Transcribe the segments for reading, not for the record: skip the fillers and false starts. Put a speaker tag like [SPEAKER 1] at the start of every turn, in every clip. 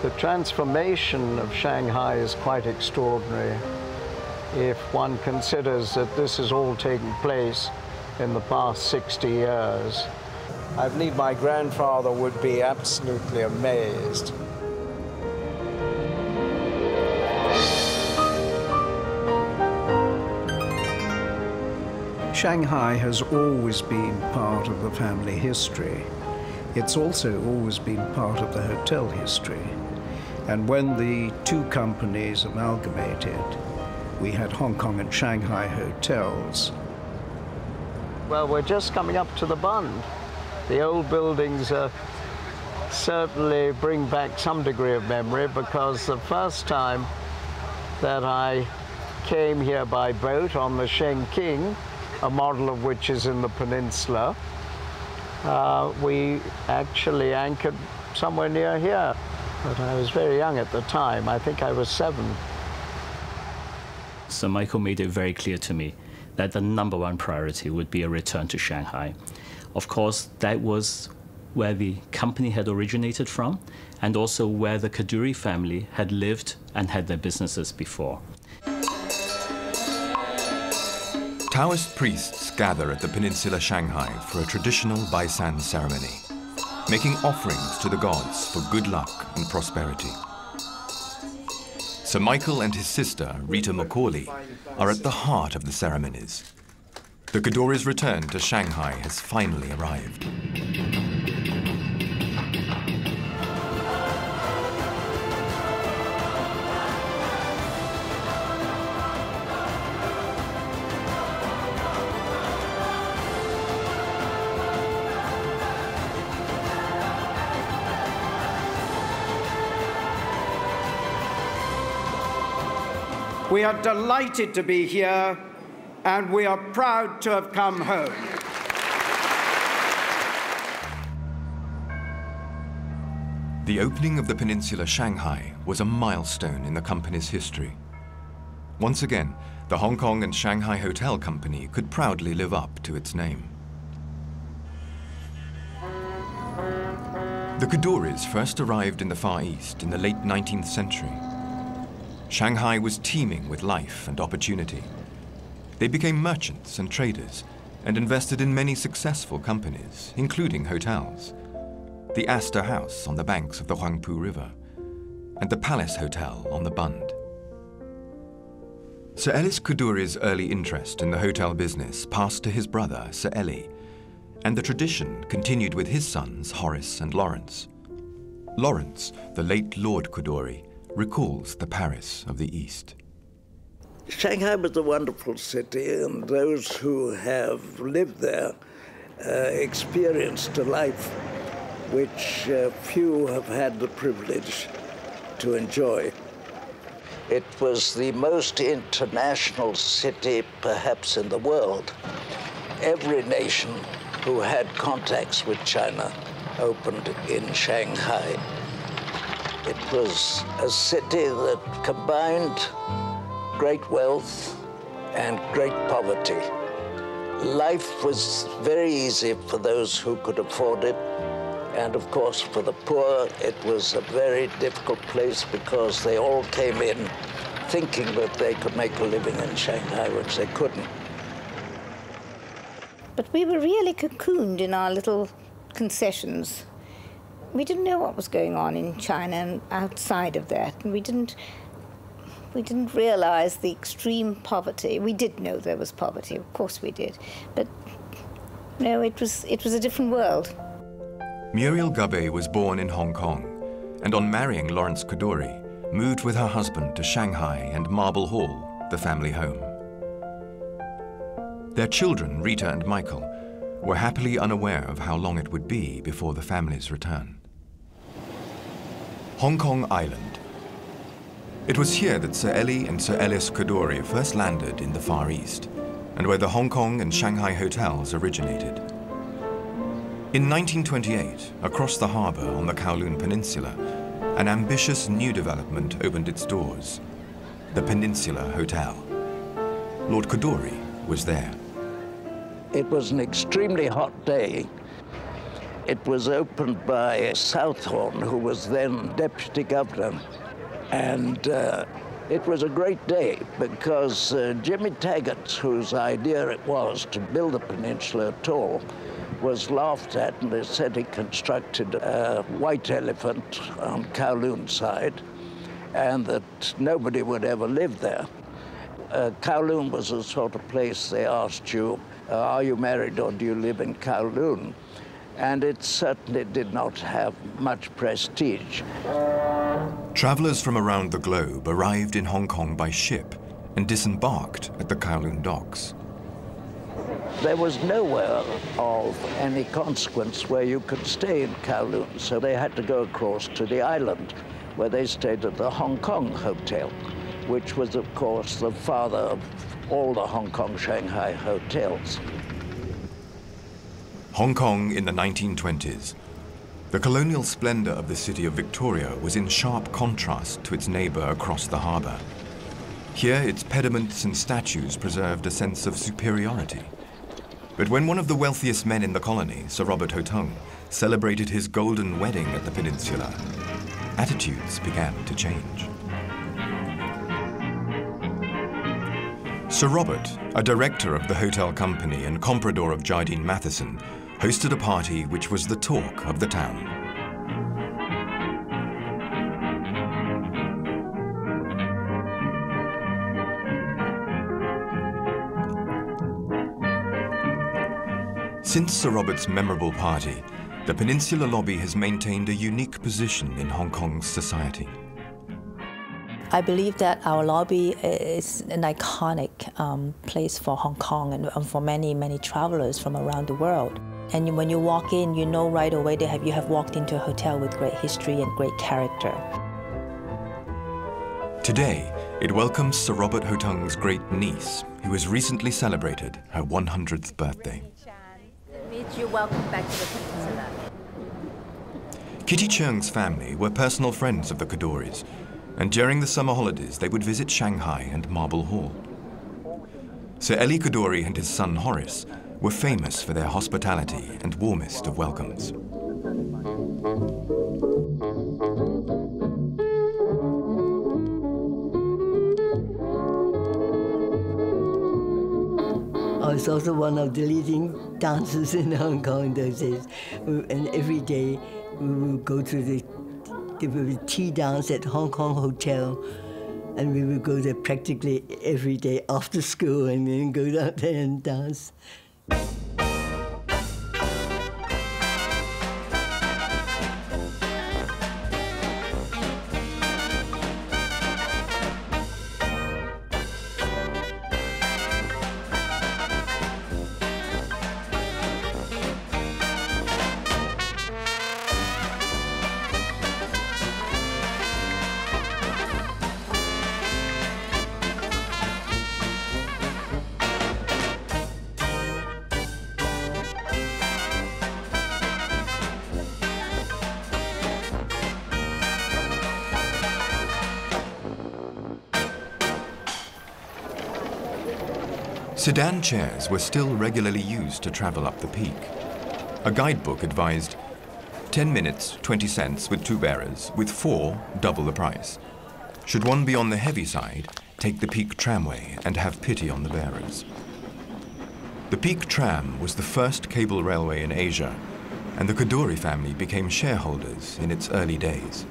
[SPEAKER 1] The transformation of Shanghai is quite extraordinary if one considers that this has all taken place in the past 60 years.
[SPEAKER 2] I believe my grandfather would be absolutely amazed.
[SPEAKER 3] Shanghai has always been part of the family history. It's also always been part of the hotel history. And when the two companies amalgamated, we had Hong Kong and Shanghai hotels.
[SPEAKER 1] Well, we're just coming up to the Bund. The old buildings certainly bring back some degree of memory, because the first time that I came here by boat on the Chengqing, a model of which is in the peninsula, we actually anchored somewhere near here. But I was very young at the time. I think I was 7.
[SPEAKER 4] So Michael made it very clear to me that the #1 priority would be a return to Shanghai. Of course, that was where the company had originated from, and also where the Kadoorie family had lived and had their businesses before.
[SPEAKER 5] Taoist priests gather at the Peninsula Shanghai for a traditional Baisan ceremony, making offerings to the gods for good luck and prosperity. Sir Michael and his sister, Rita Macaulay, are at the heart of the ceremonies. The Kadoorie's return to Shanghai has finally arrived.
[SPEAKER 6] We are delighted to be here, and we are proud to have come home.
[SPEAKER 5] The opening of the Peninsula Shanghai was a milestone in the company's history. Once again, the Hong Kong and Shanghai Hotel Company could proudly live up to its name. The Kadoories first arrived in the Far East in the late 19th century. Shanghai was teeming with life and opportunity. They became merchants and traders and invested in many successful companies, including hotels. The Astor House on the banks of the Huangpu River and the Palace Hotel on the Bund. Sir Ellis Kadoorie's early interest in the hotel business passed to his brother, Sir Ellie, and the tradition continued with his sons, Horace and Lawrence. Lawrence, the late Lord Kadoorie, recalls the Paris of the East.
[SPEAKER 7] Shanghai was a wonderful city, and those who have lived there experienced a life which few have had the privilege to enjoy. It was the most international city, perhaps, in the world. Every nation who had contacts with China opened in Shanghai. It was a city that combined great wealth and great poverty. Life was very easy for those who could afford it, and of course for the poor it was a very difficult place, because they all came in thinking that they could make a living in Shanghai, which they couldn't.
[SPEAKER 8] But we were really cocooned in our little concessions. We didn't know what was going on in China and outside of that, and we didn't realize the extreme poverty. We did know there was poverty, of course we did, but no, it was a different world.
[SPEAKER 5] Muriel Gabay was born in Hong Kong, and on marrying Lawrence Kadoorie, moved with her husband to Shanghai and Marble Hall, the family home. Their children, Rita and Michael, were happily unaware of how long it would be before the family's return. Hong Kong Island. It was here that Sir Ellie and Sir Ellis Kadoorie first landed in the Far East, and where the Hong Kong and Shanghai hotels originated. In 1928, across the harbour on the Kowloon Peninsula, an ambitious new development opened its doors, the Peninsula Hotel. Lord Kadoorie was there.
[SPEAKER 7] It was an extremely hot day, It was opened by Southorn, who was then deputy governor. And it was a great day because Jimmy Taggart, whose idea it was to build a peninsula at all, was laughed at, and they said he constructed a white elephant on Kowloon side and that nobody would ever live there. Kowloon was the sort of place they asked you, are you married or do you live in Kowloon? And it certainly did not have much prestige.
[SPEAKER 5] Travelers from around the globe arrived in Hong Kong by ship and disembarked at the Kowloon docks.
[SPEAKER 7] There was nowhere of any consequence where you could stay in Kowloon, so they had to go across to the island, where they stayed at the Hong Kong Hotel, which was, of course, the father of all the Hong Kong Shanghai hotels.
[SPEAKER 5] Hong Kong in the 1920s. The colonial splendor of the city of Victoria was in sharp contrast to its neighbor across the harbor. Here, its pediments and statues preserved a sense of superiority. But when one of the wealthiest men in the colony, Sir Robert Hotung, celebrated his golden wedding at the peninsula, attitudes began to change. Sir Robert, a director of the hotel company and comprador of Jardine Matheson, hosted a party which was the talk of the town. Since Sir Robert's memorable party, the Peninsula lobby has maintained a unique position in Hong Kong's society.
[SPEAKER 9] I believe that our lobby is an iconic place for Hong Kong and for many, many travelers from around the world. And when you walk in, you know right away that you have walked into a hotel with great history and great character.
[SPEAKER 5] Today, it welcomes Sir Robert Hotung's great niece, who has recently celebrated her 100th birthday.
[SPEAKER 9] You're welcome back to the Peninsula.
[SPEAKER 5] Kitty Cheung's family were personal friends of the Kadoories, and during the summer holidays they would visit Shanghai and Marble Hall. Sir Elie Kadoorie and his son Horace were famous for their hospitality and warmest of welcomes.
[SPEAKER 10] I was also one of the leading dancers in Hong Kong in those days. And every day we would go to there would be tea dance at Hong Kong Hotel, and we would go there practically every day after school and then go out there and dance.
[SPEAKER 5] Sedan chairs were still regularly used to travel up the peak. A guidebook advised 10 minutes, 20 cents with 2 bearers, with 4, double the price. Should one be on the heavy side, take the Peak Tramway and have pity on the bearers. The Peak Tram was the first cable railway in Asia, and the Kadoorie family became shareholders in its early days.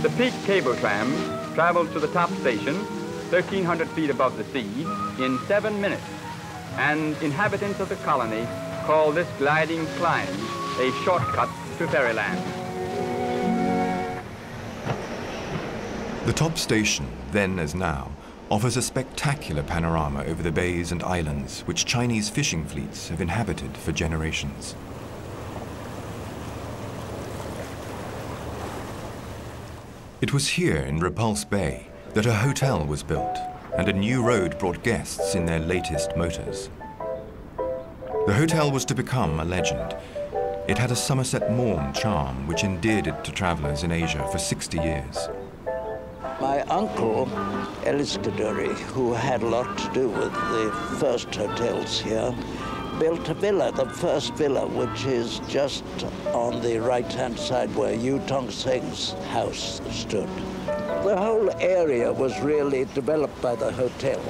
[SPEAKER 11] The Peak Cable Tram traveled to the top station, 1,300 feet above the sea, in 7 minutes, and inhabitants of the colony call this gliding climb a shortcut to fairyland.
[SPEAKER 5] The top station, then as now, offers a spectacular panorama over the bays and islands which Chinese fishing fleets have inhabited for generations. It was here in Repulse Bay that a hotel was built, and a new road brought guests in their latest motors. The hotel was to become a legend. It had a Somerset Maugham charm which endeared it to travelers in Asia for 60 years.
[SPEAKER 7] My uncle, Ellis Kadoorie, who had a lot to do with the first hotels here, built a villa, the first villa, which is just on the right-hand side where Yu Tong-seng's house stood. The whole area was really developed by the hotel.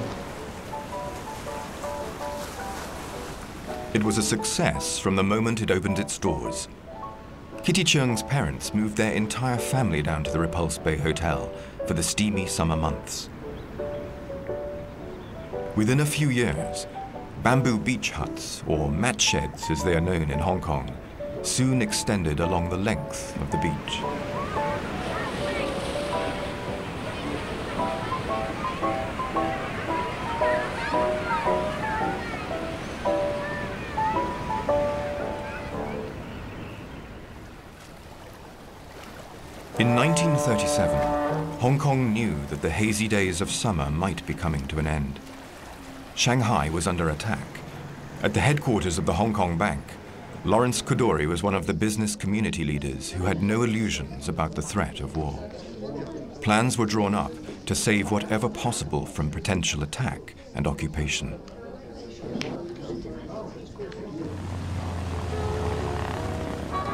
[SPEAKER 5] It was a success from the moment it opened its doors. Kitty Cheung's parents moved their entire family down to the Repulse Bay Hotel for the steamy summer months. Within a few years, bamboo beach huts, or mat sheds as they are known in Hong Kong, soon extended along the length of the beach. In 1937, Hong Kong knew that the hazy days of summer might be coming to an end. Shanghai was under attack. At the headquarters of the Hong Kong Bank, Lawrence Kadoorie was one of the business community leaders who had no illusions about the threat of war. Plans were drawn up to save whatever possible from potential attack and occupation.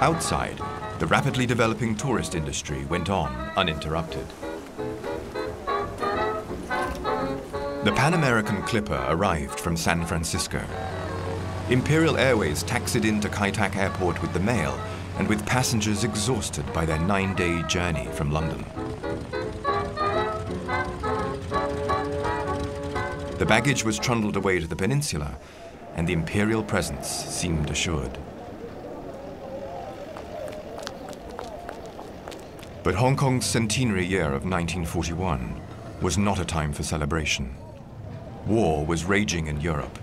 [SPEAKER 5] Outside, the rapidly developing tourist industry went on uninterrupted. The Pan American Clipper arrived from San Francisco. Imperial Airways taxied into Kai Tak Airport with the mail and with passengers exhausted by their 9-day journey from London. The baggage was trundled away to the Peninsula, and the Imperial presence seemed assured. But Hong Kong's centenary year of 1941 was not a time for celebration. War was raging in Europe,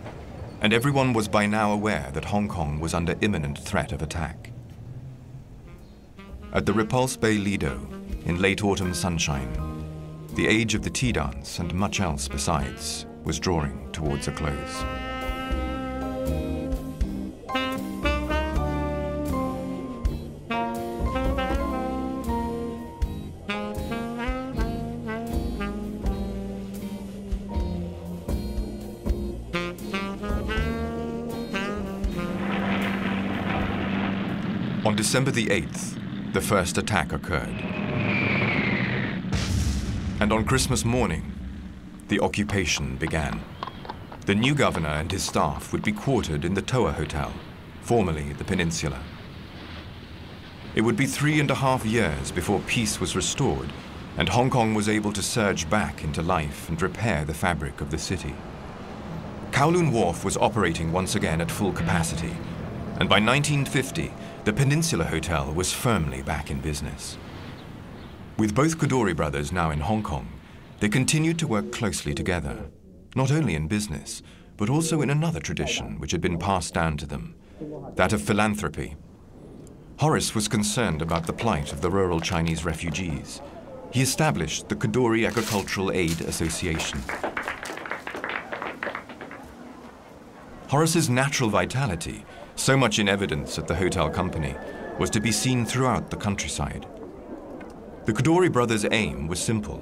[SPEAKER 5] and everyone was by now aware that Hong Kong was under imminent threat of attack. At the Repulse Bay Lido, in late autumn sunshine, the age of the tea dance and much else besides was drawing towards a close. On December the 8th, the first attack occurred. And on Christmas morning, the occupation began. The new governor and his staff would be quartered in the Toa Hotel, formerly the Peninsula. It would be 3.5 years before peace was restored and Hong Kong was able to surge back into life and repair the fabric of the city. Kowloon Wharf was operating once again at full capacity, and by 1950, the Peninsula Hotel was firmly back in business. With both Kadoorie brothers now in Hong Kong, they continued to work closely together, not only in business, but also in another tradition which had been passed down to them, that of philanthropy. Horace was concerned about the plight of the rural Chinese refugees. He established the Kadoorie Agricultural Aid Association. Horace's natural vitality, so much in evidence at the hotel company, was to be seen throughout the countryside. The Kadoorie brothers' aim was simple: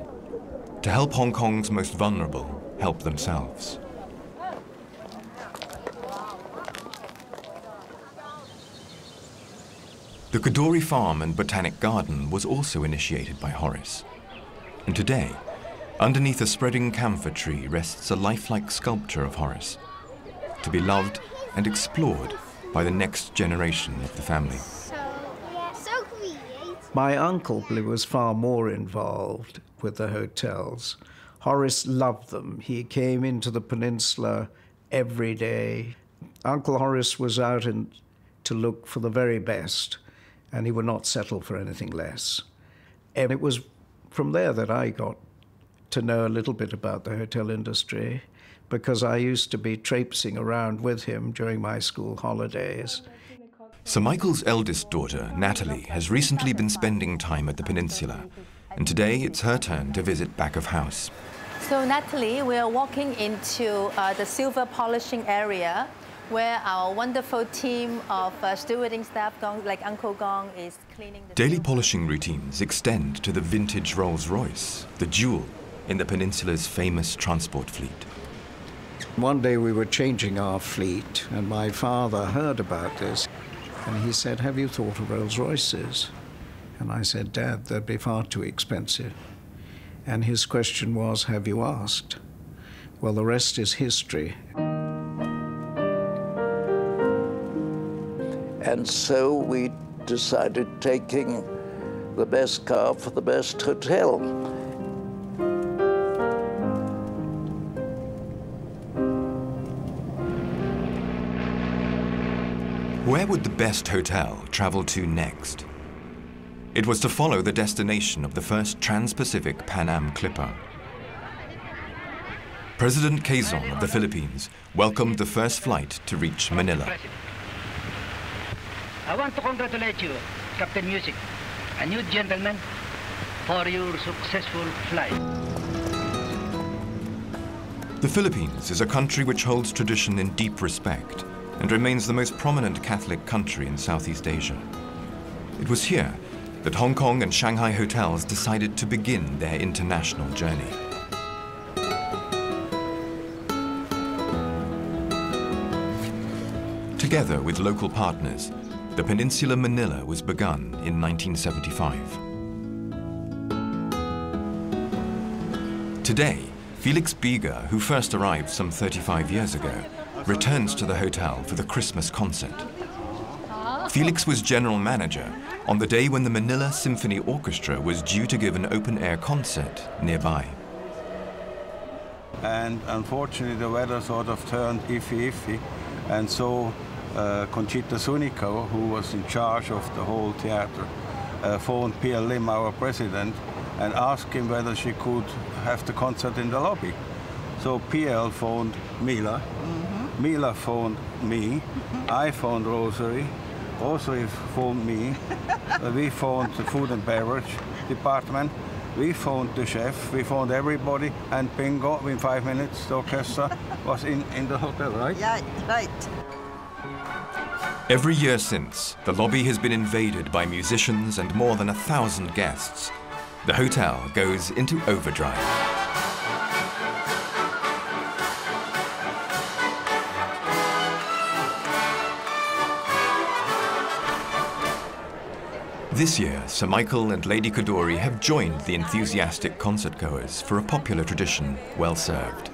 [SPEAKER 5] to help Hong Kong's most vulnerable help themselves. The Kadoorie Farm and Botanic Garden was also initiated by Horace. And today, underneath a spreading camphor tree rests a lifelike sculpture of Horace, to be loved and explored by the next generation of the family.
[SPEAKER 3] My uncle was far more involved with the hotels. Horace loved them. He came into the Peninsula every day. Uncle Horace was out to look for the very best, and he would not settle for anything less. And it was from there that I got to know a little bit about the hotel industry, because I used to be traipsing around with him during my school holidays.
[SPEAKER 5] Sir Michael's eldest daughter, Natalie, has recently been spending time at the Peninsula, and today it's her turn to visit back of house.
[SPEAKER 9] So Natalie, we are walking into the silver polishing area, where our wonderful team of stewarding staff, like Uncle Gong, is cleaning the...
[SPEAKER 5] Daily polishing routines extend to the vintage Rolls-Royce, the jewel in the Peninsula's famous transport fleet.
[SPEAKER 3] One day we were changing our fleet, and my father heard about this, and he said, "Have you thought of Rolls-Royces?" And I said, "Dad, they'd be far too expensive." And his question was, "Have you asked?" Well, the rest is history.
[SPEAKER 7] And so we decided taking the best car for the best hotel.
[SPEAKER 5] Where would the best hotel travel to next? It was to follow the destination of the first trans-Pacific Pan Am clipper. President Quezon of the Philippines welcomed the first flight to reach Manila.
[SPEAKER 12] I want to congratulate you, Captain Music, and you gentlemen, for your successful flight.
[SPEAKER 5] The Philippines is a country which holds tradition in deep respect and remains the most prominent Catholic country in Southeast Asia. It was here that Hong Kong and Shanghai hotels decided to begin their international journey. Together with local partners, the Peninsula Manila was begun in 1975. Today, Felix Bieger, who first arrived some 35 years ago, returns to the hotel for the Christmas concert. Felix was general manager on the day when the Manila Symphony Orchestra was due to give an open-air concert nearby.
[SPEAKER 13] And unfortunately, the weather sort of turned iffy, and so Conchita Sunico, who was in charge of the whole theater, phoned Pierre Lim, our president, and asked him whether she could have the concert in the lobby. So Pierre phoned Mila, Mila phoned me, I phoned Rosary phoned me, we phoned the food and beverage department, we phoned the chef, we phoned everybody, and bingo, in 5 minutes the orchestra was in the hotel, right?
[SPEAKER 14] Yeah, right.
[SPEAKER 5] Every year since, the lobby has been invaded by musicians and more than 1,000 guests. The hotel goes into overdrive. This year, Sir Michael and Lady Kadoorie have joined the enthusiastic concertgoers for a popular tradition well served.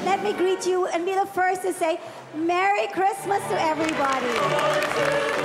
[SPEAKER 15] Let me greet you and be the first to say Merry Christmas to everybody.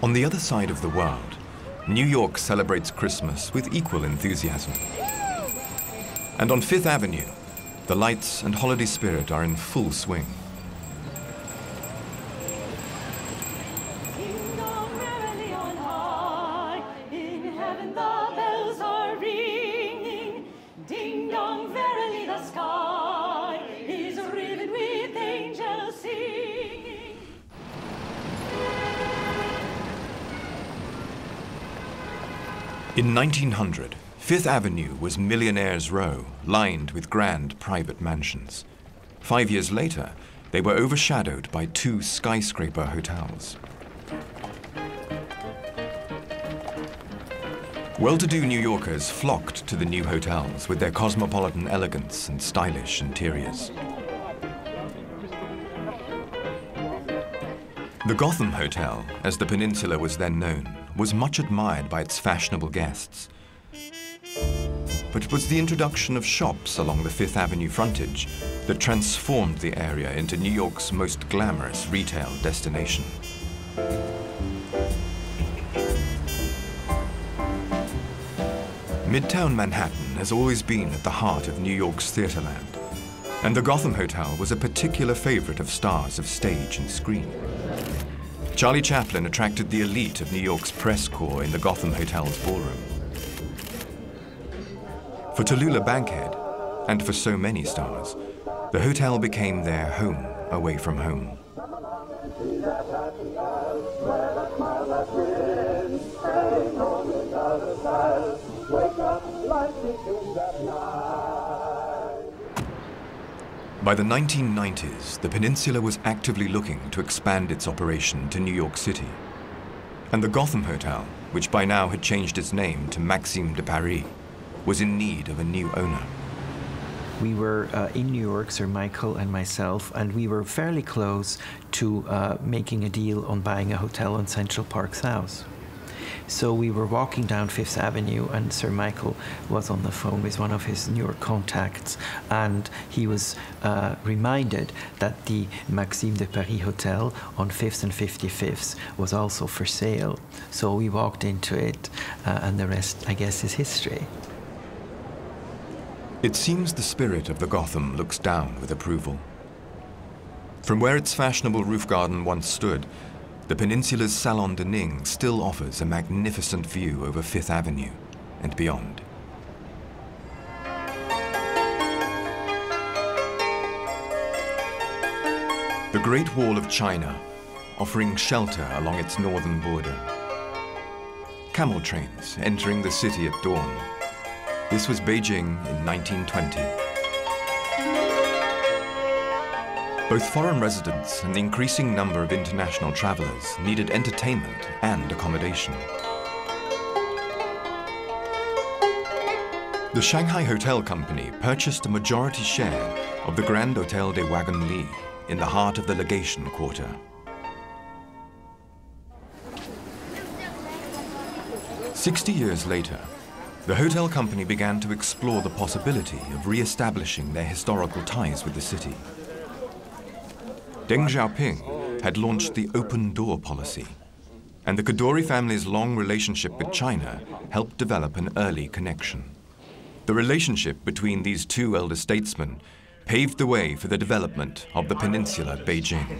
[SPEAKER 5] On the other side of the world, New York celebrates Christmas with equal enthusiasm. And on Fifth Avenue, the lights and holiday spirit are in full swing. In 1900, Fifth Avenue was Millionaire's Row, lined with grand private mansions. 5 years later, they were overshadowed by 2 skyscraper hotels. Well-to-do New Yorkers flocked to the new hotels with their cosmopolitan elegance and stylish interiors. The Gotham Hotel, as the Peninsula was then known, was much admired by its fashionable guests. But it was the introduction of shops along the Fifth Avenue frontage that transformed the area into New York's most glamorous retail destination. Midtown Manhattan has always been at the heart of New York's theaterland, and the Gotham Hotel was a particular favorite of stars of stage and screen. Charlie Chaplin attracted the elite of New York's press corps in the Gotham Hotel's ballroom. For Tallulah Bankhead, and for so many stars, the hotel became their home away from home. By the 1990s, the Peninsula was actively looking to expand its operation to New York City. And the Gotham Hotel, which by now had changed its name to Maxime de Paris, was in need of a new owner.
[SPEAKER 14] We were in New York, Sir Michael and myself, and we were fairly close to making a deal on buying a hotel on Central Park South. So we were walking down Fifth Avenue, and Sir Michael was on the phone with one of his New York contacts, and he was reminded that the Maxime de Paris Hotel on 5th and 55th was also for sale. So we walked into it, and the rest, I guess, is history.
[SPEAKER 5] It seems the spirit of the Gotham looks down with approval. From where its fashionable roof garden once stood, the Peninsula's Salon de Ning still offers a magnificent view over Fifth Avenue and beyond. The Great Wall of China, offering shelter along its northern border. Camel trains entering the city at dawn. This was Beijing in 1920. Both foreign residents and the increasing number of international travelers needed entertainment and accommodation. The Shanghai Hotel Company purchased a majority share of the Grand Hotel des Wagons Lits in the heart of the Legation Quarter. "60 years later, the hotel company began to explore the possibility of re-establishing their historical ties with the city. Deng Xiaoping had launched the open door policy, and the Kadoorie family's long relationship with China helped develop an early connection. The relationship between these two elder statesmen paved the way for the development of the Peninsula Beijing.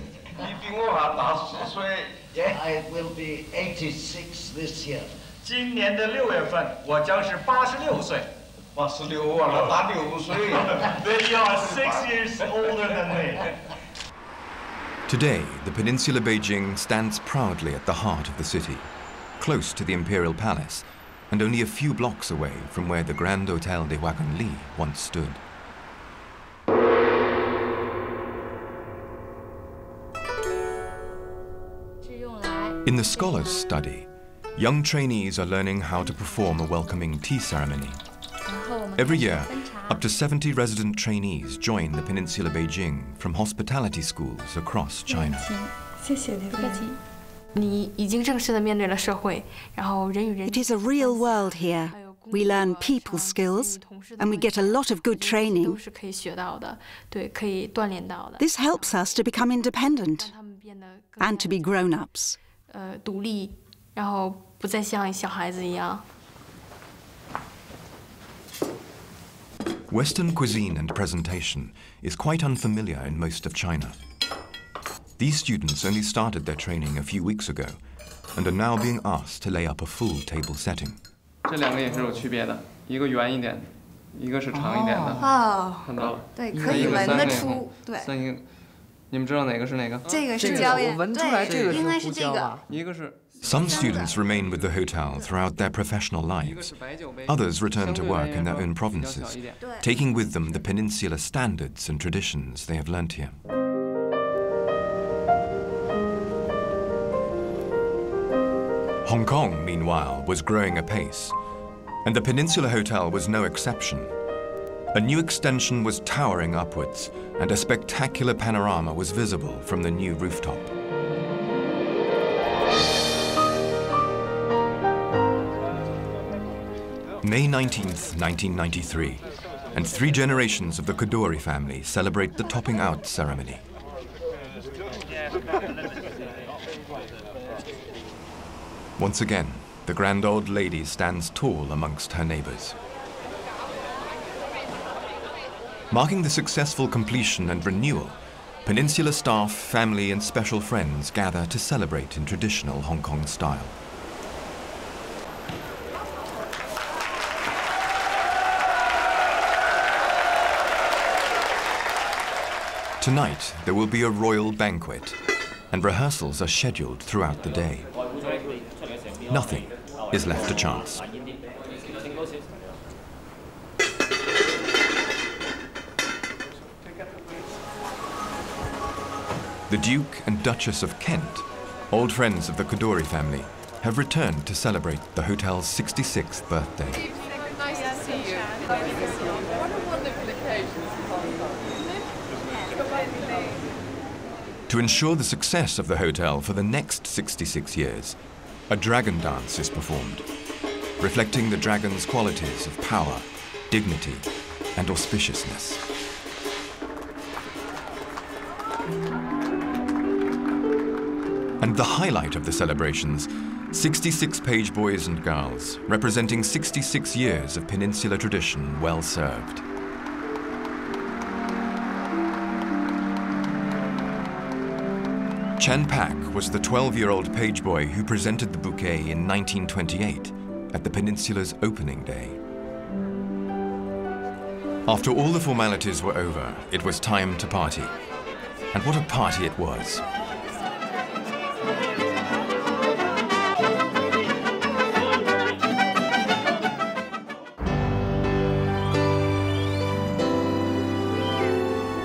[SPEAKER 12] I will be 86 this year.
[SPEAKER 16] 今年的6月份，我将是86岁。86啊，打6岁。They are 6 years older than me.
[SPEAKER 5] Today, the Peninsula Beijing stands proudly at the heart of the city, close to the Imperial Palace, and only a few blocks away from where the Grand Hotel des Wagons Lits once stood. In the Scholars' Study, young trainees are learning how to perform a welcoming tea ceremony. Every year, up to 70 resident trainees join the Peninsula Beijing from hospitality schools across China.
[SPEAKER 17] It is a real world here. We learn people skills, and we get a lot of good training. This helps us to become independent and to be grown-ups.
[SPEAKER 5] Western cuisine and presentation is quite unfamiliar in most of China. These students only started their training a few weeks ago and are now being asked to lay up a full table setting.
[SPEAKER 18] 这两个也是有区别的，一个圆一点的，一个是长一点的。看到了？对，可以闻得出。对。三个，你们知道哪个是哪个？这个是椒盐，对，应该是这个。一个是。
[SPEAKER 5] Some students remain with the hotel throughout their professional lives. Others return to work in their own provinces, taking with them the Peninsula standards and traditions they have learnt here. Hong Kong, meanwhile, was growing apace, and the Peninsula Hotel was no exception. A new extension was towering upwards, and a spectacular panorama was visible from the new rooftop. May 19th, 1993, and 3 generations of the Kadoorie family celebrate the topping out ceremony. Once again, the grand old lady stands tall amongst her neighbors. Marking the successful completion and renewal, Peninsula staff, family and special friends gather to celebrate in traditional Hong Kong style. Tonight, there will be a royal banquet, and rehearsals are scheduled throughout the day. Nothing is left to chance. The Duke and Duchess of Kent, old friends of the Kadoorie family, have returned to celebrate the hotel's 66th birthday.
[SPEAKER 19] Nice to see you. What a wonderful occasion.
[SPEAKER 5] To ensure the success of the hotel for the next 66 years, a dragon dance is performed, reflecting the dragon's qualities of power, dignity, and auspiciousness. And the highlight of the celebrations, 66 page boys and girls, representing 66 years of Peninsula tradition well served. Chen Pak was the 12-year-old page boy who presented the bouquet in 1928 at the Peninsula's opening day. After all the formalities were over, it was time to party. And what a party it was.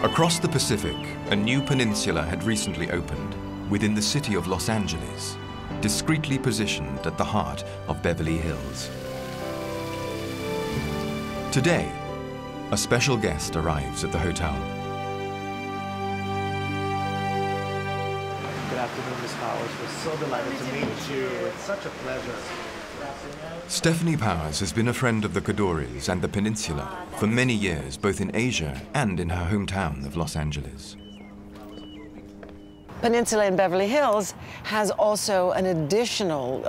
[SPEAKER 5] Across the Pacific, a new peninsula had recently opened within the city of Los Angeles, discreetly positioned at the heart of Beverly Hills. Today, a special guest arrives at the hotel.
[SPEAKER 20] Good afternoon, Ms. Powers. We're so delighted to meet you. It's such a pleasure.
[SPEAKER 5] Stephanie Powers has been a friend of the Kadoories and the Peninsula for many years, both in Asia and in her hometown of Los Angeles.
[SPEAKER 21] Peninsula in Beverly Hills has also an additional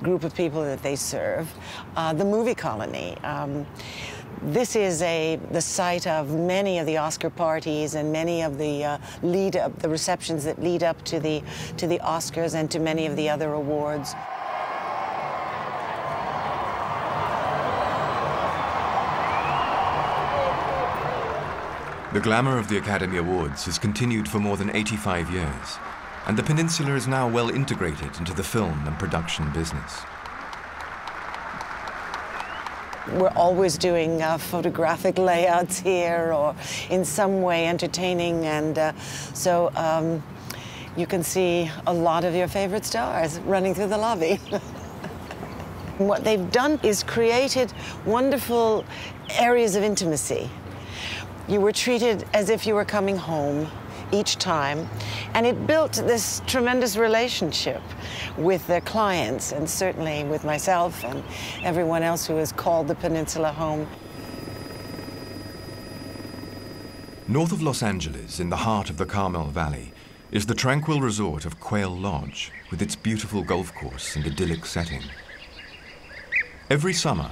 [SPEAKER 21] group of people that they serve, the movie colony. This is the site of many of the Oscar parties and many of the the receptions that lead up to the Oscars and to many of the other awards.
[SPEAKER 5] The glamour of the Academy Awards has continued for more than 85 years, and the Peninsula is now well integrated into the film and production business.
[SPEAKER 21] We're always doing photographic layouts here or in some way entertaining, and so you can see a lot of your favorite stars running through the lobby. What they've done is created wonderful areas of intimacy. You were treated as if you were coming home each time, and it built this tremendous relationship with their clients, and certainly with myself and everyone else who has called the Peninsula home.
[SPEAKER 5] North of Los Angeles, in the heart of the Carmel Valley, is the tranquil resort of Quail Lodge, with its beautiful golf course and idyllic setting. Every summer,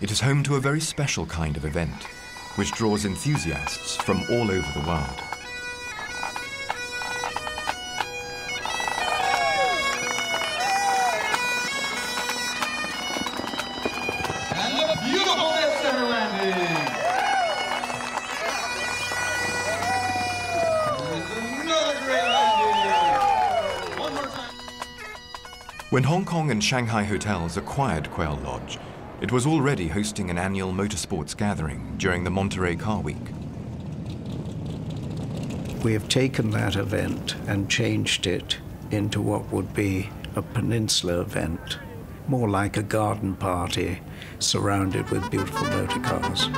[SPEAKER 5] it is home to a very special kind of event, which draws enthusiasts from all over the world.
[SPEAKER 16] And a beautiful dead center landing. There's another great landing. One more time.
[SPEAKER 5] When Hong Kong and Shanghai Hotels acquired Quail Lodge, it was already hosting an annual motorsports gathering during the Monterey Car Week.
[SPEAKER 3] We have taken that event and changed it into what would be a Peninsula event, more like a garden party surrounded with beautiful motor cars.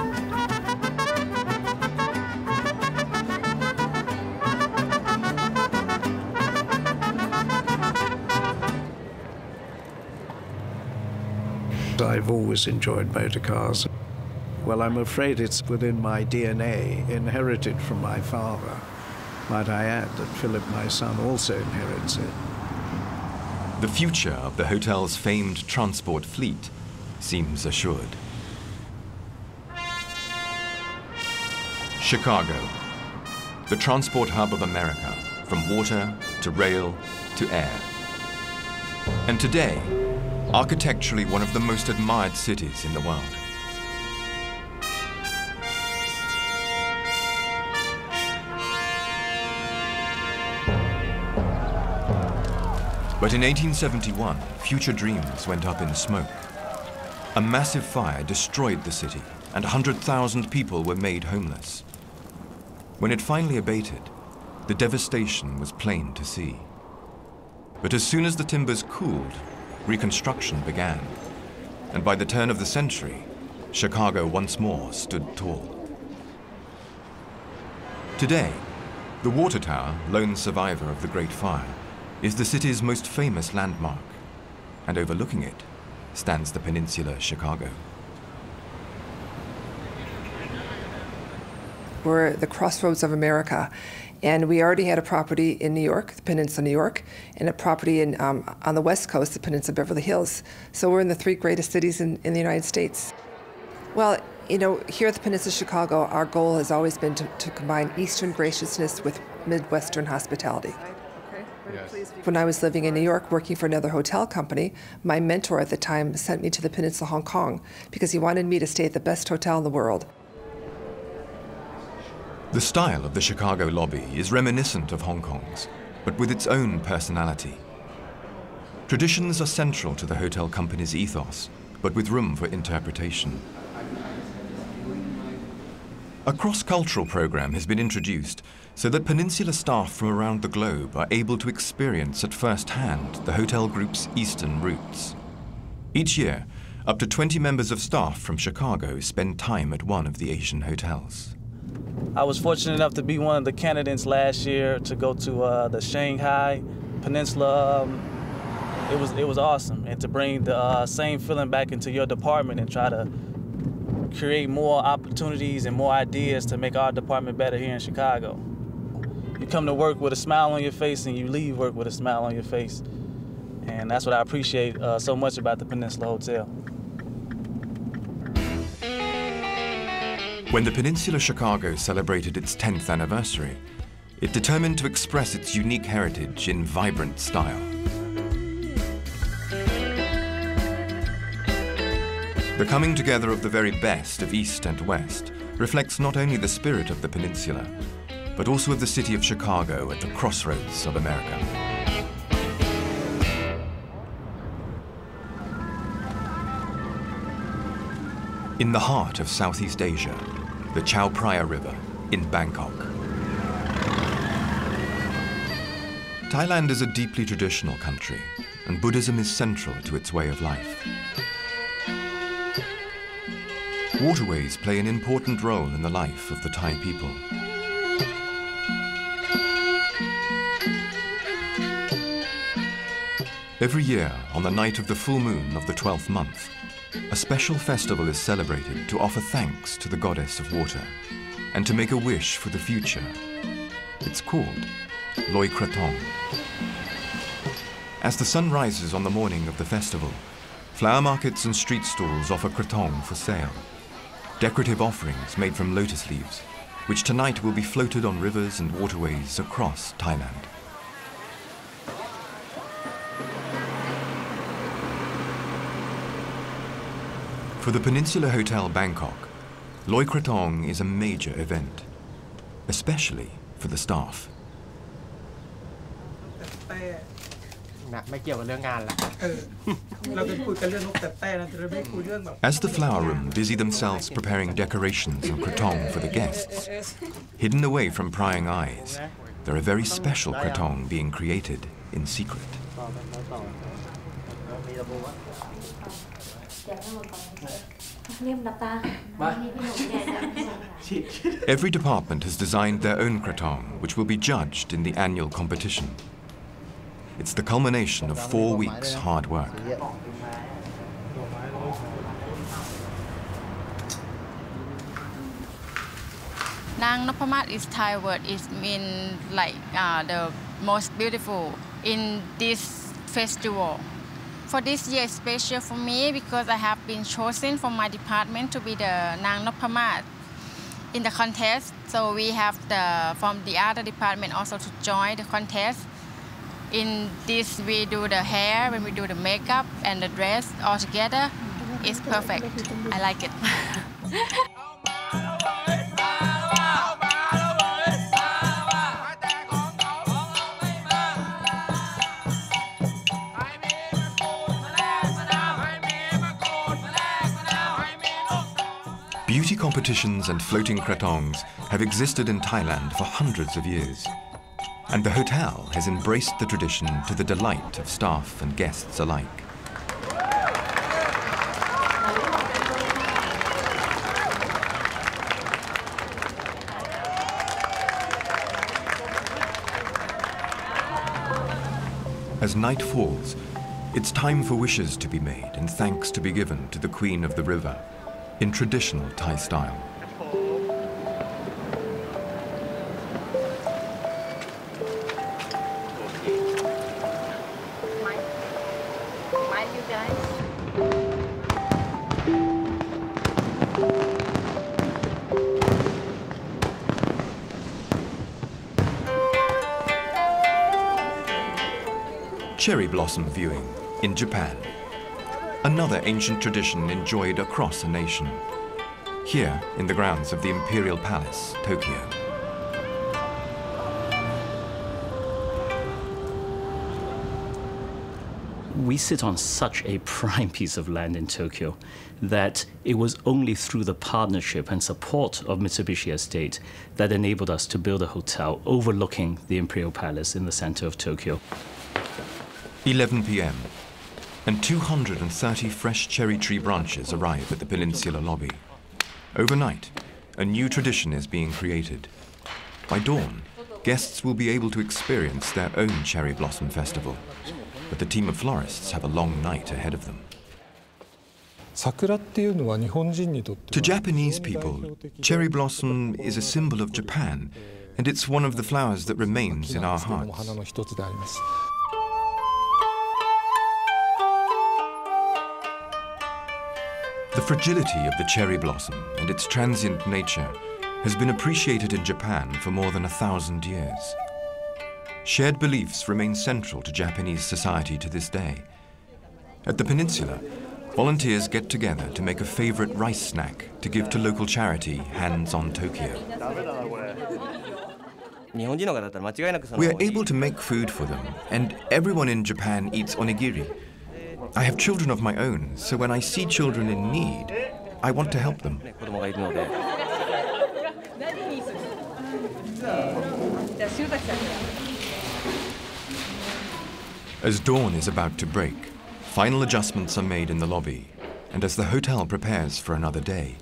[SPEAKER 3] I've always enjoyed motor cars. Well, I'm afraid it's within my DNA, inherited from my father. Might I add that Philip, my son, also inherits it.
[SPEAKER 5] the future of the hotel's famed transport fleet seems assured. Chicago, the transport hub of America, from water to rail to air. And today, architecturally one of the most admired cities in the world. But in 1871, future dreams went up in smoke. A massive fire destroyed the city, and 100,000 people were made homeless. When it finally abated, the devastation was plain to see. But as soon as the timbers cooled, reconstruction began. And by the turn of the century, Chicago once more stood tall. Today, the water tower, lone survivor of the Great Fire, is the city's most famous landmark, and overlooking it stands the Peninsula Chicago.
[SPEAKER 2] We're at the crossroads of America, and we already had a property in New York, the Peninsula New York, and a property in, on the West Coast, the Peninsula Beverly Hills. So we're in the three greatest cities in the United States. Well, you know, here at the Peninsula Chicago, our goal has always been to combine Eastern graciousness with Midwestern hospitality. Yes. When I was living in New York working for another hotel company, my mentor at the time sent me to the Peninsula Hong Kong because he wanted me to stay at the best hotel in the world.
[SPEAKER 5] The style of the Chicago lobby is reminiscent of Hong Kong's, but with its own personality. Traditions are central to the hotel company's ethos, but with room for interpretation. A cross-cultural program has been introduced so that Peninsula staff from around the globe are able to experience at first hand the hotel group's Eastern roots. Each year, up to 20 members of staff from Chicago spend time at one of the Asian hotels.
[SPEAKER 22] I was fortunate enough to be one of the candidates last year to go to the Shanghai Peninsula. It was awesome, and to bring the same feeling back into your department and try to create more opportunities and more ideas to make our department better here in Chicago. You come to work with a smile on your face and you leave work with a smile on your face. And that's what I appreciate so much about the Peninsula Hotel.
[SPEAKER 5] When the Peninsula Chicago celebrated its 10th anniversary, it determined to express its unique heritage in vibrant style. The coming together of the very best of East and West reflects not only the spirit of the Peninsula, but also of the city of Chicago at the crossroads of America. In the heart of Southeast Asia, the Chao Phraya River in Bangkok. Thailand is a deeply traditional country, and Buddhism is central to its way of life. Waterways play an important role in the life of the Thai people. Every year, on the night of the full moon of the 12th month, a special festival is celebrated to offer thanks to the goddess of water and to make a wish for the future. It's called Loi Krathong. As the sun rises on the morning of the festival, flower markets and street stalls offer krathong for sale. Decorative offerings made from lotus leaves, which tonight will be floated on rivers and waterways across Thailand. For the Peninsula Hotel Bangkok, Loi Krathong is a major event, especially for the staff. As the flower room busy themselves preparing decorations and krathong for the guests, hidden away from prying eyes, there are very special krathong being created in secret. Every department has designed their own krathong, which will be judged in the annual competition. It's the culmination of 4 weeks' hard work.
[SPEAKER 23] Nang Nopamat is Thai word. It means like the most beautiful. In this festival. For this year, it's special for me because I have been chosen from my department to be the Nang Nopamat in the contest. So we have from the other department also to join the contest. In this, we do the hair, when we do the makeup and the dress all together. It's perfect. I like it.
[SPEAKER 5] Beauty competitions and floating kratons have existed in Thailand for hundreds of years. And the hotel has embraced the tradition to the delight of staff and guests alike. As night falls, it's time for wishes to be made and thanks to be given to the Queen of the River in traditional Thai style. Cherry blossom viewing in Japan. Another ancient tradition enjoyed across a nation. Here, in the grounds of the Imperial Palace, Tokyo.
[SPEAKER 1] We sit on such a prime piece of land in Tokyo that it was only through the partnership and support of Mitsubishi Estate that enabled us to build a hotel overlooking the Imperial Palace in the center of Tokyo.
[SPEAKER 5] 11 p.m. and 230 fresh cherry tree branches arrive at the Peninsula lobby. Overnight, a new tradition is being created. By dawn, guests will be able to experience their own cherry blossom festival, but the team of florists have a long night ahead of them. To Japanese people, cherry blossom is a symbol of Japan, and it's one of the flowers that remains in our hearts. The fragility of the cherry blossom and its transient nature has been appreciated in Japan for more than 1,000 years. Shared beliefs remain central to Japanese society to this day. At the Peninsula, volunteers get together to make a favorite rice snack to give to local charity Hands on Tokyo. We are able to make food for them, and everyone in Japan eats onigiri. I have children of my own, so when I see children in need, I want to help them. As dawn is about to break, final adjustments are made in the lobby, and as the hotel prepares for another day,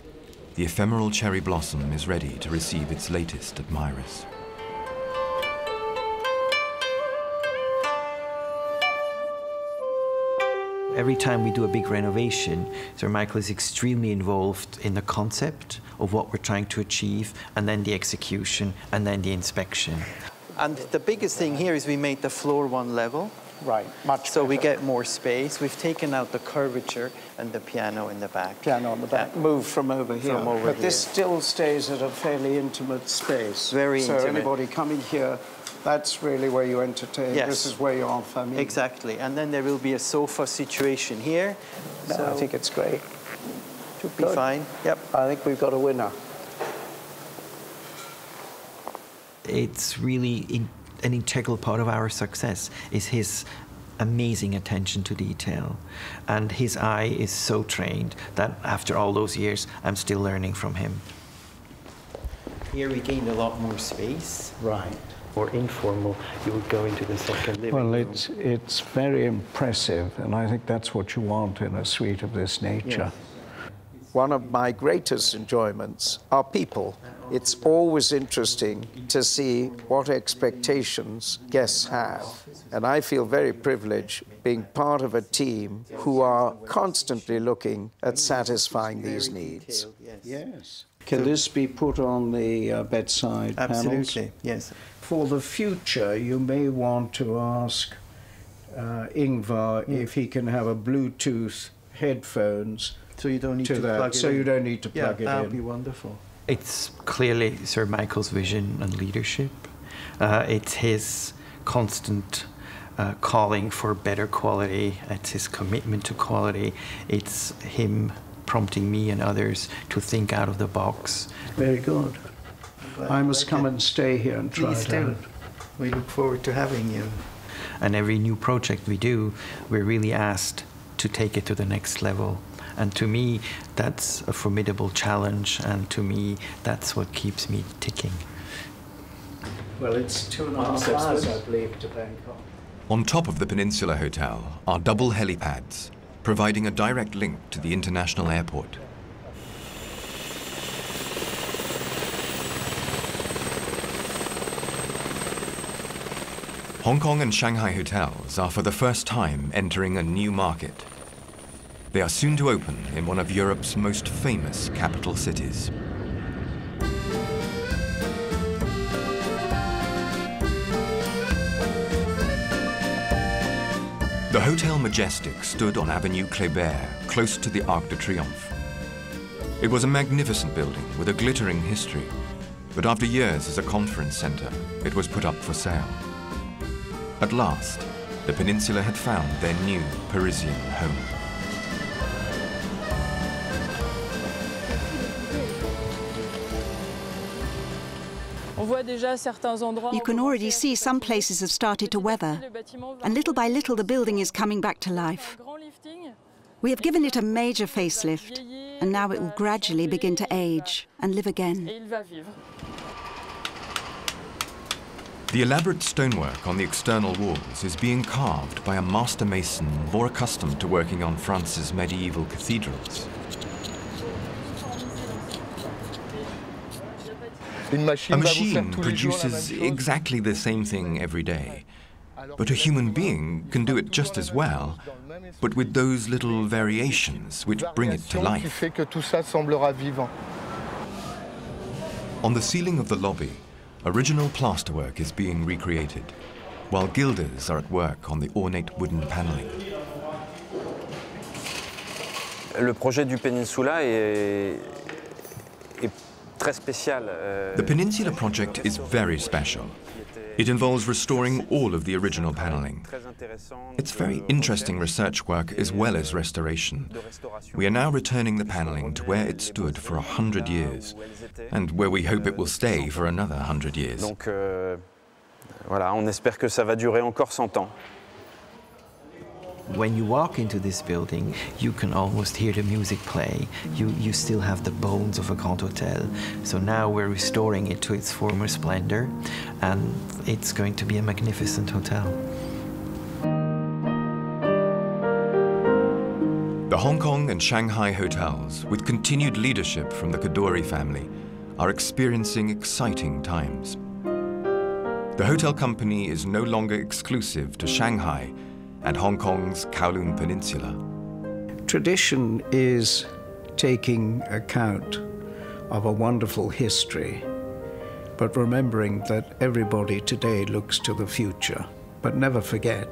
[SPEAKER 5] the ephemeral cherry blossom is ready to receive its latest admirers.
[SPEAKER 14] Every time we do a big renovation, Sir Michael is extremely involved in the concept of what we're trying to achieve, and then the execution, and then the inspection. And the biggest thing here is we made the floor one level.
[SPEAKER 3] Right, much
[SPEAKER 14] so
[SPEAKER 3] better.
[SPEAKER 14] We get more space. We've taken out the curvature and the piano in the back.
[SPEAKER 3] Piano on the back, moved from over here. But this still stays at a fairly intimate space.
[SPEAKER 14] Very intimate.
[SPEAKER 3] So anybody coming here, that's really where you entertain.
[SPEAKER 14] Yes.
[SPEAKER 3] This is where you're en famille.
[SPEAKER 14] Exactly. And then there will be a sofa situation here.
[SPEAKER 3] No,
[SPEAKER 14] so
[SPEAKER 3] I think it's great.
[SPEAKER 14] Should be fine. Yep.
[SPEAKER 3] I think we've got a winner.
[SPEAKER 14] It's really an integral part of our success is his amazing attention to detail. And his eye is so trained that after all those years, I'm still learning from him. Here we gained a lot more space.
[SPEAKER 3] Right.
[SPEAKER 14] More informal, you would go into the second living room.
[SPEAKER 3] Well, it's very impressive, and I think that's what you want in a suite of this nature.
[SPEAKER 14] Yes.
[SPEAKER 3] One of my greatest enjoyments are people. It's always interesting to see what expectations guests have. And I feel very privileged being part of a team who are constantly looking at satisfying these needs. Yes. Can this be put on the bedside panels?
[SPEAKER 14] Absolutely, yes.
[SPEAKER 3] For the future, you may want to ask Ingvar if he can have a Bluetooth headphones.
[SPEAKER 14] So you don't need to
[SPEAKER 3] that,
[SPEAKER 14] plug it
[SPEAKER 3] so
[SPEAKER 14] in.
[SPEAKER 3] You don't need to plug it in.
[SPEAKER 14] That would be wonderful. It's clearly Sir Michael's vision and leadership. It's his constant calling for better quality. It's his commitment to quality. It's him prompting me and others to think out of the box.
[SPEAKER 3] Very good. I must come and stay here and try it out.
[SPEAKER 14] We look forward to having you. And every new project we do, we're really asked to take it to the next level. And to me, that's a formidable challenge, and to me, that's what keeps me ticking.
[SPEAKER 3] Well, it's 2.5 hours, I believe, to Bangkok.
[SPEAKER 5] On top of the Peninsula Hotel are double helipads, providing a direct link to the international airport. Hong Kong and Shanghai hotels are for the first time entering a new market. They are soon to open in one of Europe's most famous capital cities. The Hotel Majestic stood on Avenue Kléber, close to the Arc de Triomphe. It was a magnificent building with a glittering history, but after years as a conference center, it was put up for sale. At last, the Peninsula had found their new Parisian home.
[SPEAKER 17] You can already see some places have started to weather, and little by little the building is coming back to life. We have given it a major facelift, and now it will gradually begin to age and live again.
[SPEAKER 5] The elaborate stonework on the external walls is being carved by a master mason more accustomed to working on France's medieval cathedrals. A machine produces exactly the same thing every day, but a human being can do it just as well, but with those little variations which bring it to life. On the ceiling of the lobby, original plasterwork is being recreated, while gilders are at work on the ornate wooden paneling.
[SPEAKER 4] Le projet du Peninsula est très spécial.
[SPEAKER 5] The Peninsula project is very special. It involves restoring all of the original paneling. It's very interesting research work as well as restoration. We are now returning the paneling to where it stood for 100 years, and where we hope it will stay for another 100 years.
[SPEAKER 4] Donc, voilà, on espère que ça va durer encore 100 ans.
[SPEAKER 14] When you walk into this building, you can almost hear the music play. You still have the bones of a Grand Hotel. So now we're restoring it to its former splendor, and it's going to be a magnificent hotel.
[SPEAKER 5] The Hong Kong and Shanghai hotels, with continued leadership from the Kadoorie family, are experiencing exciting times. The hotel company is no longer exclusive to Shanghai and Hong Kong's Kowloon Peninsula.
[SPEAKER 3] Tradition is taking account of a wonderful history, but remembering that everybody today looks to the future. But never forget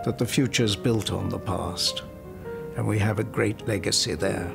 [SPEAKER 3] that the future is built on the past, and we have a great legacy there.